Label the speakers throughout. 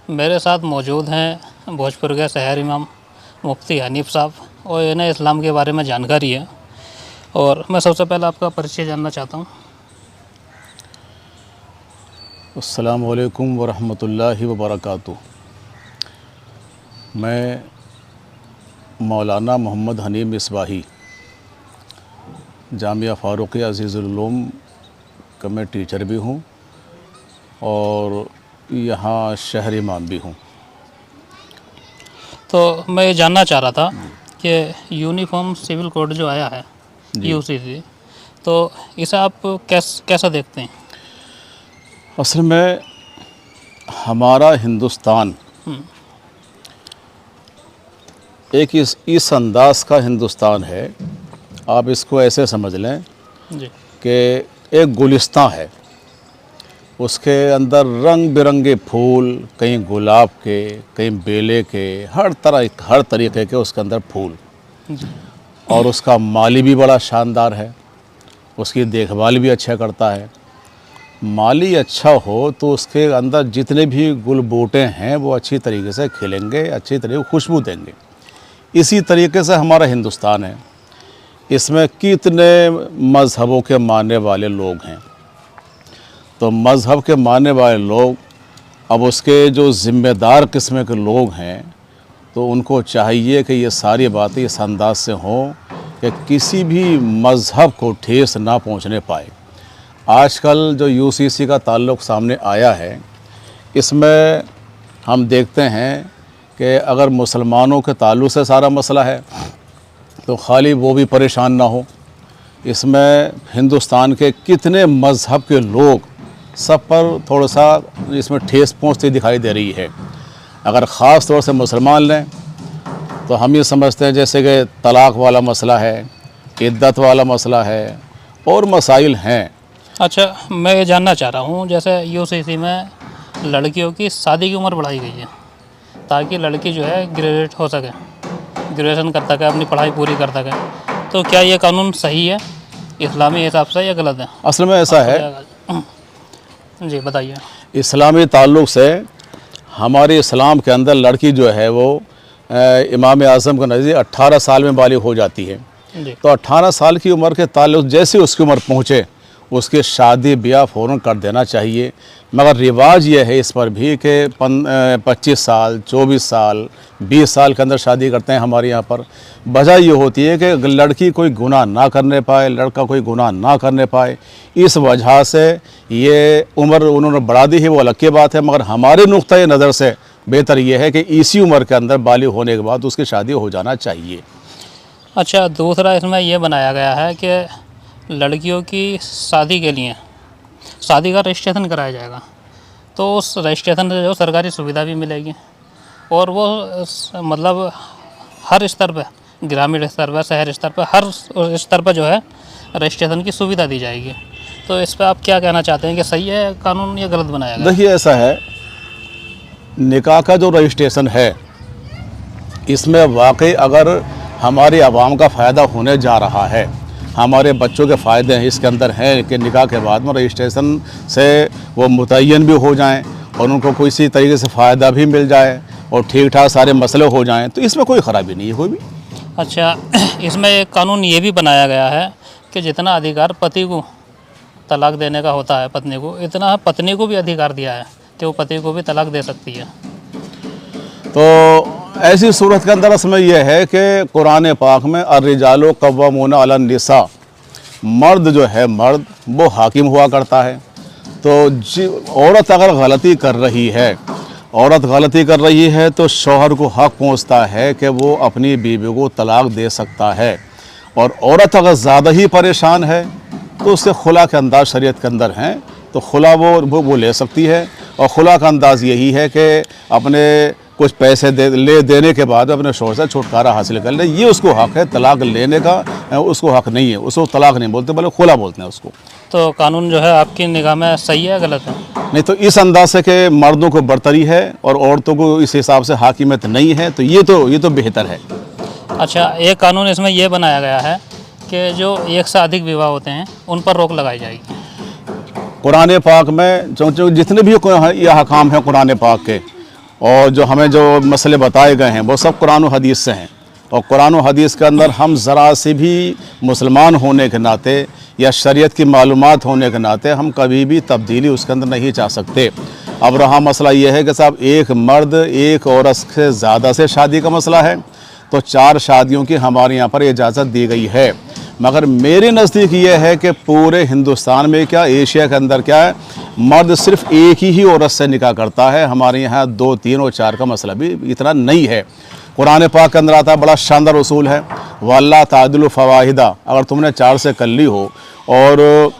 Speaker 1: मेरे साथ मौजूद हैं भोजपुर के शहर इमाम मुफ्ती हनीफ साहब और इन्हें इस्लाम के बारे में जानकारी है। और मैं सबसे पहले आपका परिचय जानना चाहता हूँ।
Speaker 2: अस्सलामु अलैकुम वरहमतुल्लाहि वबरकातुहू। मैं मौलाना मोहम्मद हनीफ मिसबाही जामिया फ़ारूक़ी अज़ीज़ुल उलूम का मैं टीचर भी हूँ और यहाँ शहर इमाम भी हूँ।
Speaker 1: तो मैं ये जानना चाह रहा था कि यूनिफॉर्म सिविल कोड जो आया है यूसीसी, तो इसे आप कैसा देखते हैं?
Speaker 2: असल में हमारा हिंदुस्तान एक इस अंदाज का हिंदुस्तान है, आप इसको ऐसे समझ लें
Speaker 1: जी।
Speaker 2: कि एक गुलिस्तान है, उसके अंदर रंग बिरंगे फूल, कहीं गुलाब के, कहीं बेले के, हर तरीके के उसके अंदर फूल। और उसका माली भी बड़ा शानदार है, उसकी देखभाल भी अच्छा करता है। माली अच्छा हो तो उसके अंदर जितने भी गुल बूटे हैं वो अच्छी तरीके से खिलेंगे, अच्छी तरीके से खुशबू देंगे। इसी तरीके से हमारा हिंदुस्तान है, इसमें कितने मज़हबों के मानने वाले लोग हैं। तो मज़हब के मानने वाले लोग, अब उसके जो ज़िम्मेदार किस्म के लोग हैं, तो उनको चाहिए कि ये सारी बातें इस अंदाज से हों कि किसी भी मज़हब को ठेस ना पहुंचने पाए। आजकल जो यूसीसी का ताल्लुक़ सामने आया है, इसमें हम देखते हैं कि अगर मुसलमानों के ताल्लुक़ से सारा मसला है तो खाली वो भी परेशान ना हो। इसमें हिंदुस्तान के कितने मज़हब के लोग, सब पर थोड़ा सा इसमें ठेस पहुंचती दिखाई दे रही है। अगर ख़ास तौर से मुसलमान लें तो हम ये समझते हैं जैसे कि तलाक़ वाला मसला है, इद्दत वाला मसला है और मसाइल हैं।
Speaker 1: अच्छा, मैं ये जानना चाह रहा हूँ, जैसे यूसीसी में लड़कियों की शादी की उम्र बढ़ाई गई है ताकि लड़की जो है ग्रेजुएट हो सके, ग्रेजुएशन कर सके, अपनी पढ़ाई पूरी कर सके। तो क्या ये कानून सही है इस्लामी हिसाब से या गलत है?
Speaker 2: असल में ऐसा है,
Speaker 1: जी बताइए।
Speaker 2: इस्लामी ताल्लुक़ से हमारे इस्लाम के अंदर लड़की जो है वो इमाम आज़म के नज़दीक 18 साल में बालिग़ हो जाती है। तो 18 साल की उम्र के ताल्लुक़ जैसे उसकी उम्र पहुँचे उसके शादी ब्याह फ़ौरन कर देना चाहिए। मगर रिवाज ये है इस पर भी कि 25 साल, 24 साल, 20 साल के अंदर शादी करते हैं हमारे यहाँ पर। वजह ये होती है कि लड़की कोई गुनाह ना करने पाए, लड़का कोई गुनाह ना करने पाए, इस वजह से ये उम्र उन्होंने बढ़ा दी है, वो अलग की बात है। मगर हमारे नुक्ता नज़र से बेहतर ये है कि इसी उम्र के अंदर बालिग़ होने के बाद उसकी शादी हो जाना चाहिए।
Speaker 1: अच्छा, दूसरा इसमें यह बनाया गया है कि लड़कियों की शादी के लिए शादी का रजिस्ट्रेशन कराया जाएगा, तो उस रजिस्ट्रेशन से जो सरकारी सुविधा भी मिलेगी और वो मतलब हर स्तर पर, ग्रामीण स्तर पर, शहर स्तर पर, हर स्तर पर जो है रजिस्ट्रेशन की सुविधा दी जाएगी। तो इस पर आप क्या कहना चाहते हैं कि सही है कानून या गलत बनाया गया?
Speaker 2: देखिए, ऐसा है, निकाह का जो रजिस्ट्रेशन है इसमें वाकई अगर हमारी आवाम का फ़ायदा होने जा रहा है, हमारे बच्चों के फ़ायदे हैं इसके अंदर हैं कि निकाह के बाद में रजिस्ट्रेशन से वो मुतय्यन भी हो जाएं और उनको किसी तरीके से फ़ायदा भी मिल जाए और ठीक ठाक सारे मसले हो जाएं, तो इसमें कोई ख़राबी नहीं है कोई भी।
Speaker 1: अच्छा, इसमें एक कानून ये भी बनाया गया है कि जितना अधिकार पति को तलाक देने का होता है पत्नी को, इतना पत्नी को भी अधिकार दिया है कि वो पति को भी तलाक दे सकती है।
Speaker 2: तो ऐसी सूरत के अंदर इसमें यह है कि कुरान पाक में अर्रिजालु कव्वामूना अलन निसा, मर्द जो है, मर्द वो हाकिम हुआ करता है। तो औरत अगर गलती कर रही है, तो शौहर को हक़ पहुंचता है कि वो अपनी बीवी को तलाक दे सकता है। और औरत अगर ज़्यादा ही परेशान है तो उससे खुला के अंदाज़ शरीयत के अंदर हैं, तो खुला वो ले सकती है। और खुला का अंदाज़ यही है कि अपने कुछ पैसे देने के बाद अपने शौहर से छुटकारा हासिल कर ले, ये उसको हक़ है। तलाक लेने का उसको हक़ नहीं है, उसको तलाक नहीं बोलते, बल्कि खुला बोलते हैं उसको।
Speaker 1: तो कानून जो है आपकी निगाह में सही है गलत है?
Speaker 2: नहीं, तो इस अंदाज से कि मर्दों को बरतरी है और औरतों को इस हिसाब से हाकिमियत नहीं है, तो ये तो बेहतर है।
Speaker 1: अच्छा, एक कानून इसमें यह बनाया गया है कि जो एक से अधिक विवाह होते हैं उन पर रोक लगाई जाएगी।
Speaker 2: कुरान पाक में जो जितने भी यह हकाम हैं कुरान पाक के, और जो हमें जो मसले बताए गए हैं वो सब कुरान और हदीस से हैं। और कुरान और हदीस के अंदर हम ज़रा से भी मुसलमान होने के नाते या शरीयत की मालूमात होने के नाते हम कभी भी तब्दीली उसके अंदर नहीं चाह सकते। अब रहा मसला ये है कि साहब एक मर्द एक औरत से ज़्यादा से शादी का मसला है तो 4 शादियों की हमारे यहाँ पर इजाज़त दी गई है। मगर मेरे नज़दीक ये है कि पूरे हिंदुस्तान में क्या एशिया के अंदर क्या है, मर्द सिर्फ़ एक ही औरत से निकाह करता है। हमारे यहाँ 2, 3 और 4 का मसला भी इतना नहीं है। कुरान पाक के अंदर आता है, बड़ा शानदार उसूल है, वल्ला तादिलु फ़वाहिदा, अगर तुमने 4 से कर ली हो और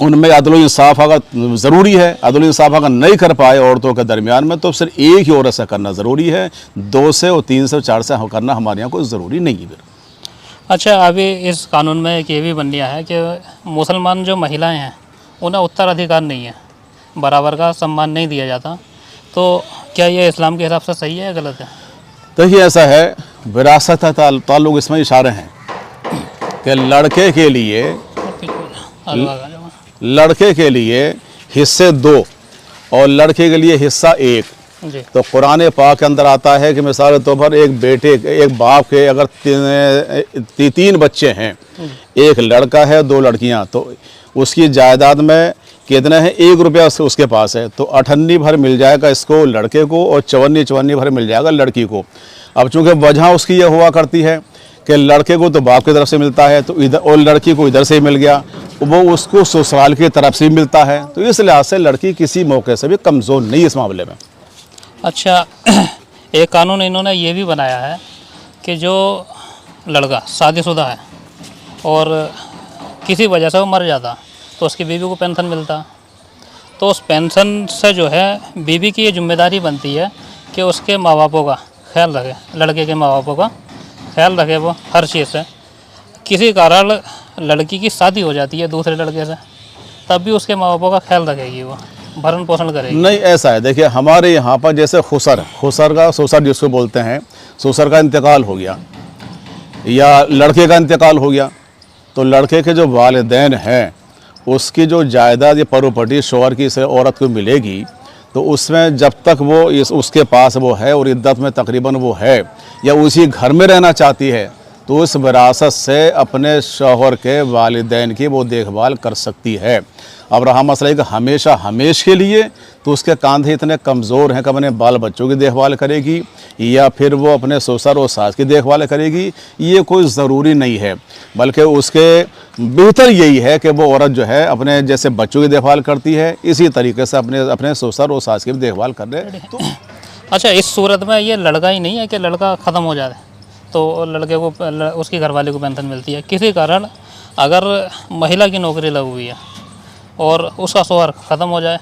Speaker 2: उनमें अदल इंसाफ अगर ज़रूरी है, अदल इंसाफ अगर नहीं कर पाए औरतों के दरमियान में तो सिर्फ एक ही औरत से करना ज़रूरी है। 2 से और 3 से 4 से करना हमारे यहाँ कोई ज़रूरी नहीं है।
Speaker 1: अच्छा, अभी इस कानून में एक ये भी बन गया है कि मुसलमान जो महिलाएं हैं उन्हें उत्तराधिकार नहीं है, बराबर का सम्मान नहीं दिया जाता। तो क्या ये इस्लाम के हिसाब से सही है या गलत है?
Speaker 2: देखिए ऐसा है, विरासत ताल्लुक़ इसमें इशारे हैं कि लड़के के लिए हिस्से 2 और लड़के के लिए हिस्सा 1।
Speaker 1: जी।
Speaker 2: तो कुरान पाक के अंदर आता है कि मिसाल के तौर पर एक बाप के अगर 3 बच्चे हैं, एक लड़का है 2 लड़कियां, तो उसकी जायदाद में कितने हैं, 1 रुपया उसके पास है, तो 58 भर मिल जाएगा इसको लड़के को और 54 भर मिल जाएगा लड़की को। अब चूंकि वजह उसकी यह हुआ करती है कि लड़के को तो बाप की तरफ से मिलता है, तो इधर और लड़की को इधर से ही मिल गया, वो उसको ससुराल की तरफ से मिलता है, तो इस लिहाज से लड़की किसी मौके से भी कमज़ोर नहीं इस मामले में।
Speaker 1: अच्छा, एक कानून इन्होंने ये भी बनाया है कि जो लड़का शादीशुदा है और किसी वजह से वो मर जाता तो उसकी बीवी को पेंशन मिलता, तो उस पेंशन से जो है बीवी की ये जिम्मेदारी बनती है कि उसके माँ बापों का ख्याल रखे, लड़के के माँ बापों का ख्याल रखे वो हर चीज़ से। किसी कारण लड़की की शादी हो जाती है दूसरे लड़के से, तब भी उसके माँ बापों का ख्याल रखेगी, वो भरण पोषण करेगी।
Speaker 2: नहीं, ऐसा है, देखिए हमारे यहाँ पर जैसे ससुर जिसको बोलते हैं, ससुर का इंतकाल हो गया या लड़के का इंतकाल हो गया, तो लड़के के जो वालिदैन हैं उसकी जो जायदाद या प्रॉपर्टी शौहर की इस औरत को मिलेगी, तो उसमें जब तक वो उसके पास वो है और इद्दत में तकरीबन वो है या उसी घर में रहना चाहती है, तो उस विरासत से अपने शौहर के वालिदैन की वो देखभाल कर सकती है। अब रहा मसला कि हमेशा के लिए तो उसके कांधे इतने कमज़ोर हैं कि अपने बाल बच्चों की देखभाल करेगी या फिर वो अपने ससुर और सास की देखभाल करेगी, ये कोई ज़रूरी नहीं है, बल्कि उसके बेहतर यही है कि वो औरत जो है अपने जैसे बच्चों की देखभाल करती है इसी तरीके से अपने ससुर और सास की भी देखभाल कर रहे। तो
Speaker 1: अच्छा, इस सूरत में ये लड़का ही नहीं है कि लड़का ख़त्म हो जाए तो लड़के को उसकी घरवाली को पेंशन मिलती है। किसी कारण अगर महिला की नौकरी लगी हुई है और उसका शौहर ख़त्म हो जाए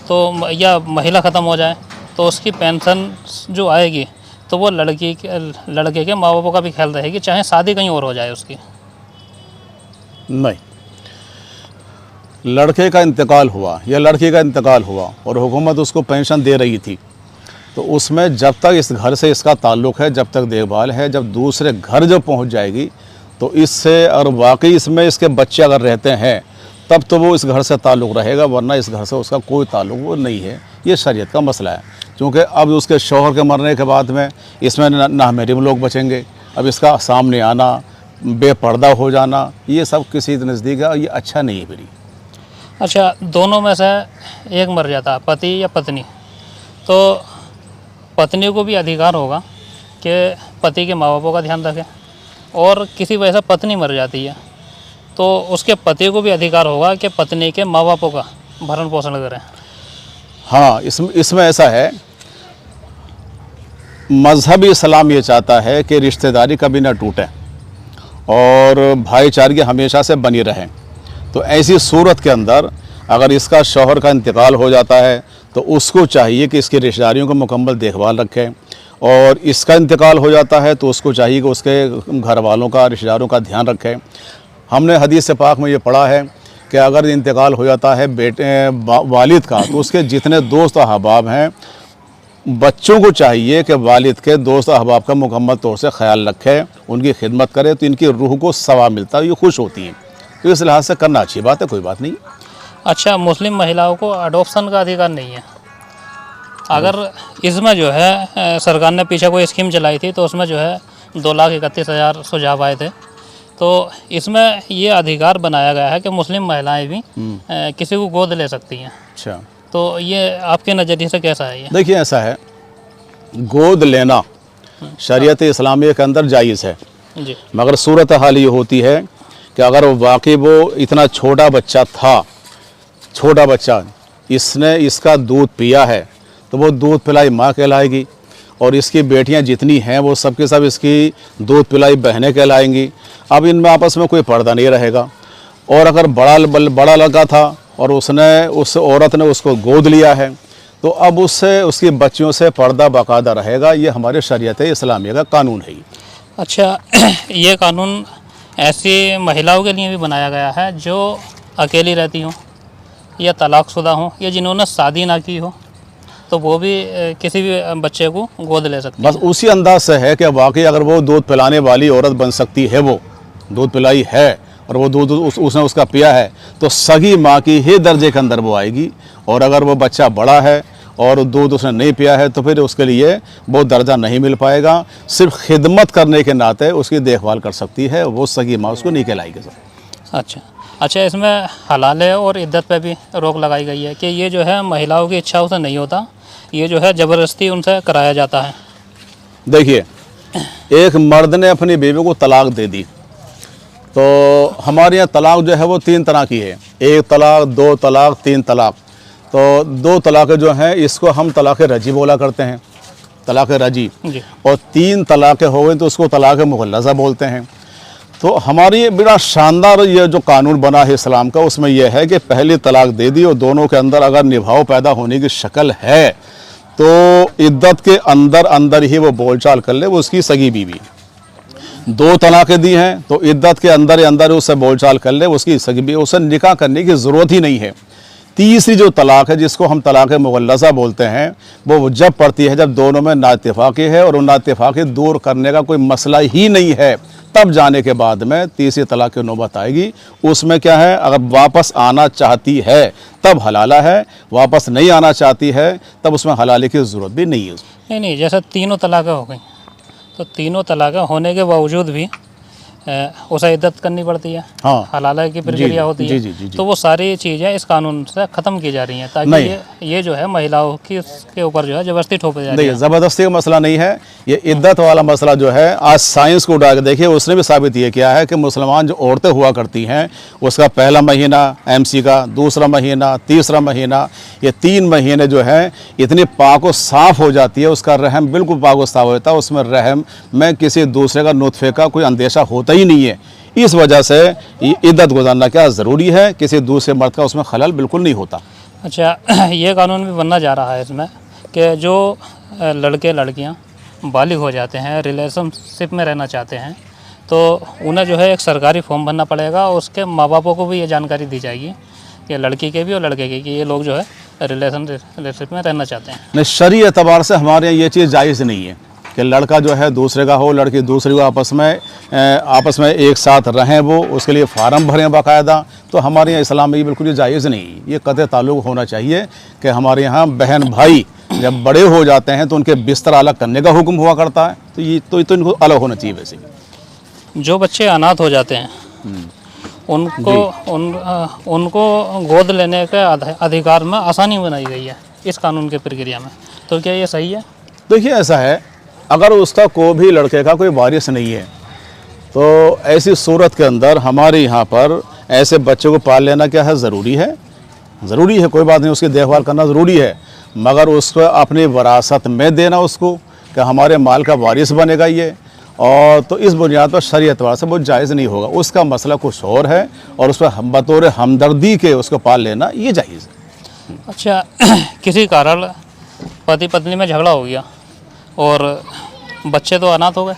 Speaker 1: तो या महिला ख़त्म हो जाए तो उसकी पेंशन जो आएगी तो वो लड़के के माँ बापों का भी ख्याल रहेगी, चाहे शादी कहीं और हो जाए उसकी।
Speaker 2: नहीं, लड़के का इंतकाल हुआ या लड़की का इंतकाल हुआ और हुकूमत उसको पेंशन दे रही थी, तो उसमें जब तक इस घर से इसका ताल्लुक़ है, जब तक देखभाल है, जब दूसरे घर जब पहुंच जाएगी तो इससे और वाकई इसमें इसके बच्चे अगर रहते हैं तब तो वो इस घर से ताल्लुक़ रहेगा, वरना इस घर से उसका कोई ताल्लुक़ वो नहीं है। ये शरीयत का मसला है, क्योंकि अब उसके शौहर के मरने के बाद में इसमें नाहमहरम लोग बचेंगे। अब इसका सामने आना, बेपर्दा हो जाना, ये सब किसी नज़दीक है, ये अच्छा नहीं है मेरी।
Speaker 1: अच्छा, दोनों में से एक मर जाता, पति या पत्नी, तो पत्नी को भी अधिकार होगा कि पति के माँ बापों का ध्यान रखे, और किसी वजह से पत्नी मर जाती है तो उसके पति को भी अधिकार होगा कि पत्नी के माँ बापों का भरण पोषण करें।
Speaker 2: हाँ, इसमें ऐसा है, मज़हबी इस्लाम ये चाहता है कि रिश्तेदारी कभी ना टूटे और भाईचारगी हमेशा से बनी रहे। तो ऐसी सूरत के अंदर अगर इसका शौहर का इंतकाल हो जाता है तो उसको चाहिए कि इसकी रिश्तेदारियों को मुकम्मल देखभाल रखे, और इसका इंतकाल हो जाता है तो उसको चाहिए कि उसके घर वालों का, रिश्तेदारों का ध्यान रखे। हमने हदीस पाक में ये पढ़ा है कि अगर इंतकाल हो जाता है वालिद का, तो उसके जितने दोस्त अहबाब हैं, बच्चों को चाहिए कि वालिद के दोस्त अहबाब का मुकम्मल तौर से ख्याल रखे, उनकी खिदमत करे, तो इनकी रूह को सवाब मिलता है, ये खुश होती हैं। तो इस लिहाज से करना अच्छी बात है, कोई बात नहीं।
Speaker 1: अच्छा, मुस्लिम महिलाओं को अडॉप्शन का अधिकार नहीं है? अगर इसमें जो है सरकार ने पीछे कोई स्कीम चलाई थी, तो उसमें जो है 2,31,000 सुझाव आए थे। तो इसमें ये अधिकार बनाया गया है कि मुस्लिम महिलाएं भी किसी को गोद ले सकती हैं।
Speaker 2: अच्छा,
Speaker 1: तो ये आपके नज़रिए से कैसा है ये?
Speaker 2: देखिए ऐसा है, गोद लेना शरीयत इस्लामिया के अंदर जायज़ है,
Speaker 1: जी
Speaker 2: मगर सूरत हाल ये होती है कि अगर वाकई वो इतना छोटा बच्चा था, छोटा बच्चा, इसने इसका दूध पिया है, तो वो दूध पिलाई माँ कहलाएगी, और इसकी बेटियां जितनी हैं वो सब के सब इसकी दूध पिलाई बहनें कहलाएंगी। अब इनमें आपस में कोई पर्दा नहीं रहेगा। और अगर बड़ा लड़का था और उसने, उस औरत ने उसको गोद लिया है, तो अब उससे, उसकी बच्चियों से पर्दा बाकायदा रहेगा। ये हमारे शरीयत इस्लामिया का कानून है।
Speaker 1: अच्छा, ये कानून ऐसी महिलाओं के लिए भी बनाया गया है जो अकेली रहती हों या तलाकशुदा हों या जिन्होंने शादी ना की हो, तो वो भी किसी भी बच्चे को गोद ले सकते हैं।
Speaker 2: बस उसी अंदाज से है कि वाकई अगर वो दूध पिलाने वाली औरत बन सकती है, वो दूध पिलाई है और वो दूध उसने उसका पिया है, तो सगी माँ की ही दर्जे के अंदर वो आएगी। और अगर वो बच्चा बड़ा है और दूध उसने नहीं पिया है, तो फिर उसके लिए वो दर्जा नहीं मिल पाएगा। सिर्फ खिदमत करने के नाते उसकी देखभाल कर सकती है, वो सगी माँ उसको नहीं कहलाएगी।
Speaker 1: अच्छा, इसमें हलाले और इद्दत पे भी रोक लगाई गई है कि ये जो है महिलाओं की इच्छाओं से नहीं होता, ये जो है ज़बरदस्ती उनसे कराया जाता है।
Speaker 2: देखिए, एक मर्द ने अपनी बीवी को तलाक दे दी, तो हमारे यहाँ तलाक जो है वो 3 तरह की है। 1 तलाक, 2 तलाक, 3 तलाक। तो 2 तलाक जो हैं इसको हम तलाक रजी बोला करते हैं, तलाक रजी। और 3 तलाक हो गए तो उसको तलाक मुग़ल्लज़ा बोलते हैं। तो हमारी बड़ा शानदार ये जो कानून बना है इस्लाम का, उसमें यह है कि पहली तलाक दे दी और दोनों के अंदर अगर निभाव पैदा होने की शक्ल है, तो इद्दत के अंदर अंदर ही वो बोलचाल कर ले, वो उसकी सगी बीवी। 2 तलाक़ें दी हैं तो इद्दत के अंदर अंदर उससे बोलचाल कर ले, उसकी सगी बीवी, उसे निकाह करने की ज़रूरत ही नहीं है। तीसरी जो तलाक है, जिसको हम तलाक मुग़ल्लज़ा बोलते हैं, वो जब पड़ती है जब दोनों में नाइत्तेफ़ाक़ी है और उन नाइत्तेफ़ाक़ी दूर करने का कोई मसला ही नहीं है, तब जाने के बाद में तीसरी तलाक की नौबत आएगी। उसमें क्या है, अगर वापस आना चाहती है तब हलाला है, वापस नहीं आना चाहती है तब उसमें हलाले की ज़रूरत भी नहीं है।
Speaker 1: नहीं, जैसे तीनों तलाक़ें हो गई, तो तीनों तलाक़ें होने के बावजूद भी उसे इद्दत करनी पड़ती है।
Speaker 2: हाँ,
Speaker 1: हलाला की प्रक्रिया होती है।
Speaker 2: जी।
Speaker 1: तो वो सारी चीज़ें इस कानून से ख़त्म की जा रही हैं, ताकि ये जो है महिलाओं की के ऊपर जो है ज़बरदस्ती थोपी जा रही है।
Speaker 2: ज़बरदस्ती का मसला नहीं है, ये इद्दत वाला मसला जो है, आज साइंस को उठा के देखिए, उसने भी साबित ये किया है कि मुसलमान जो औरतें हुआ करती हैं, उसका पहला महीना MC का, दूसरा महीना, तीसरा महीना, ये 3 महीने जो है इतनी पाक व साफ़ हो जाती है, उसका रहम बिल्कुल पाक व साफ़ होता है, उसमें रहम में किसी दूसरे का नुत्फ़े का कोई अंदेशा होता ही नहीं है। इस वजह से इद्दत गुजारना क्या ज़रूरी है, किसी दूसरे मर्द का उसमें खलल बिल्कुल नहीं होता।
Speaker 1: अच्छा, ये कानून भी बनना जा रहा है इसमें कि जो लड़के लड़कियां बालिग हो जाते हैं, रिलेशनशिप में रहना चाहते हैं, तो उन्हें जो है एक सरकारी फॉर्म भरना पड़ेगा और उसके माँ बापों को भी ये जानकारी दी जाएगी कि लड़की के भी और लड़के के कि ये लोग जो है रिलेशनशिप में रहना चाहते हैं।
Speaker 2: नहीं, शरई एतबार से हमारे यहाँ ये चीज़ जायज़ नहीं है कि लड़का जो है दूसरे का हो, लड़की दूसरे को आपस में एक साथ रहें, वो उसके लिए फ़ार्म भरें बाकायदा। तो हमारे यहाँ इस्लाम में ये बिल्कुल जायज़ नहीं, ये कतई ताल्लुक़ होना चाहिए कि हमारे यहाँ बहन भाई जब बड़े हो जाते हैं तो उनके बिस्तर अलग करने का हुक्म हुआ करता है, तो इनको अलग होना चाहिए। वैसे
Speaker 1: जो बच्चे अनाथ हो जाते हैं उनको गोद लेने के अधिकार में आसानी बनाई गई है इस कानून की प्रक्रिया में, तो क्या ये सही है?
Speaker 2: देखिए, ऐसा है, अगर उसका कोई भी लड़के का कोई वारिस नहीं है, तो ऐसी सूरत के अंदर हमारे यहाँ पर ऐसे बच्चे को पाल लेना क्या है, ज़रूरी है, कोई बात नहीं, उसकी देखभाल करना ज़रूरी है, मगर उसको अपनी विरासत में देना, उसको कि हमारे माल का वारिस बनेगा ये, और तो इस बुनियाद पर शरई एतबार से वो जायज़ नहीं होगा। उसका मसला कुछ और है और उस पर बतौर हमदर्दी के उसको पाल लेना ये जायज़ है।
Speaker 1: अच्छा, किसी कारण पति पत्नी में झगड़ा हो गया और बच्चे तो अनाथ हो गए,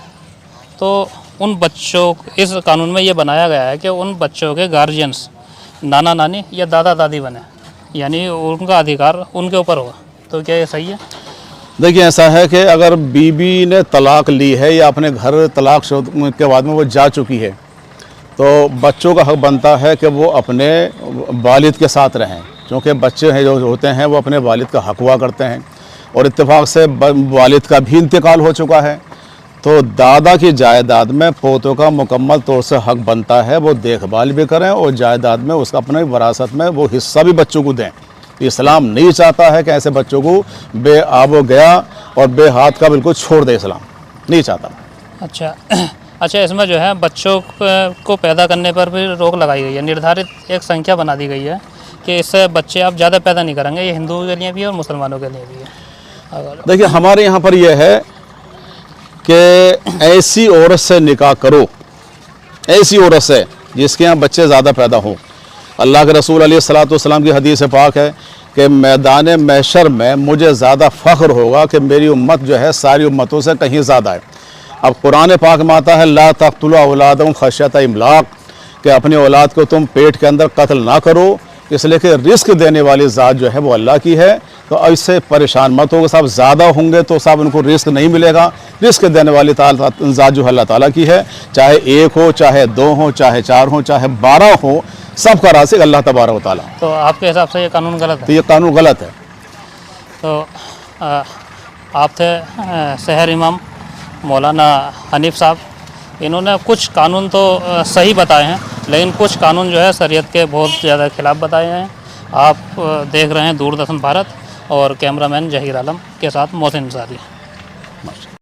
Speaker 1: तो उन बच्चों, इस कानून में ये बनाया गया है कि उन बच्चों के गार्जियंस नाना नानी या दादा दादी बने, यानी उनका अधिकार उनके ऊपर होगा, तो क्या ये सही है?
Speaker 2: देखिए, ऐसा है कि अगर बीबी ने तलाक ली है या अपने घर तलाक के बाद में वो जा चुकी है, तो बच्चों का हक बनता है कि वो अपने वालिद के साथ रहें, क्योंकि बच्चे हैं जो होते हैं वो अपने वालिद का हक हुआ करते हैं। और इत्तेफाक से वालिद का भी इंतकाल हो चुका है, तो दादा की जायदाद में पोतों का मुकम्मल तौर से हक बनता है, वो देखभाल भी करें और जायदाद में उसका अपने विरासत में वो हिस्सा भी बच्चों को दें। इस्लाम नहीं चाहता है कि ऐसे बच्चों को बेआबो गया और बेहाथ का बिल्कुल छोड़ दे, इस्लाम नहीं चाहता।
Speaker 1: अच्छा अच्छा, इसमें जो है बच्चों को पैदा करने पर भी रोक लगाई गई है, निर्धारित एक संख्या बना दी गई है कि इससे बच्चे आप ज़्यादा पैदा नहीं करेंगे। ये हिंदुओं के लिए भी है और मुसलमानों के लिए भी है। अगर
Speaker 2: देखिए हमारे यहाँ पर यह है कि ऐसी औरत से निकाह करो, ऐसी औरत से जिसके यहाँ बच्चे ज़्यादा पैदा हों। अल्लाह के रसूल अलैहिस्सलाम की हदीस पाक है कि मैदान महशर में मुझे ज़्यादा फ़ख्र होगा कि मेरी उम्मत जो है सारी उम्मतों से कहीं ज़्यादा है। अब कुरान पाक में आता है ला तक़्तुलू औलादकुम खश्यत इमलाक, कि अपनी औलाद को तुम पेट के अंदर कत्ल ना करो, इसलिए कि रिस्क देने वाली ज़ात जो है वो अल्लाह की है। तो इससे परेशान मत हो, साहब ज़्यादा होंगे तो साहब उनको रिस्क नहीं मिलेगा। रिस्क देने वाली ज़ात जो अल्लाह ताला की है, चाहे एक हो, चाहे दो हो, चाहे चार हो, चाहे 12 हो, सबका राज़िक़ अल्लाह तबारक व तआला।
Speaker 1: तो आपके हिसाब से ये कानून गलत
Speaker 2: तो
Speaker 1: है?
Speaker 2: ये कानून गलत है।
Speaker 1: तो आप थे शहर इमाम मौलाना हनीफ साहब, इन्होंने कुछ कानून तो सही बताए हैं, लेकिन कुछ कानून जो है शरीयत के बहुत ज़्यादा खिलाफ बताए हैं। आप देख रहे हैं दूरदर्शन भारत और कैमरामैन जहीर आलम के साथ मोहसिन अंसारी।